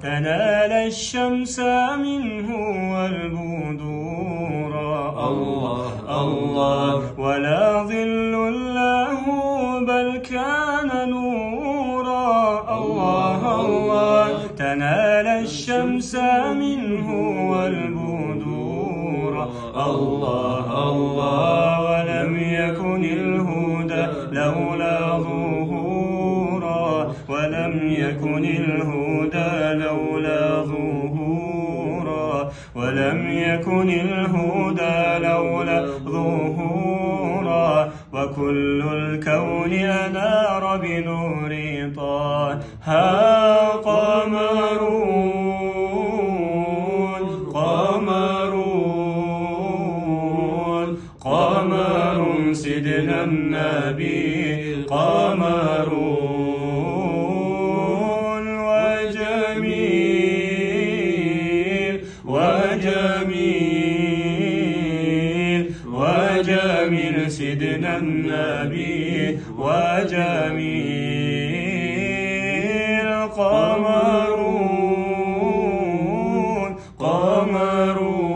تنال الشمس منه والبدور. الله الله ولا ظل له بل كان نورا. الله الله تنال الشمس منه والبدور. الله الله ولم يكن الهدى لولا ظهورا. ولم يكن الهدى لولا ظهورا. ولم يكن الهدى لولا ظهورا. وكل الكون أنار بنور طه قمرون. قمرون قمر سيدنا النبي قمرون. وجميل وجميل وجميل سيدنا النبي وجميل. قمرون قمرون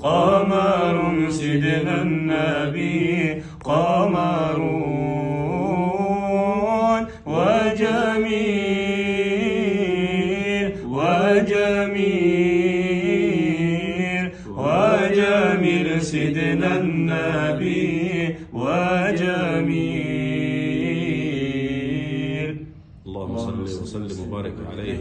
قمر سيدنا النبي قمرون. وجميل وجميل وجميل سيدنا النبي وجميل. اللهم صل وسلم وبارك عليه.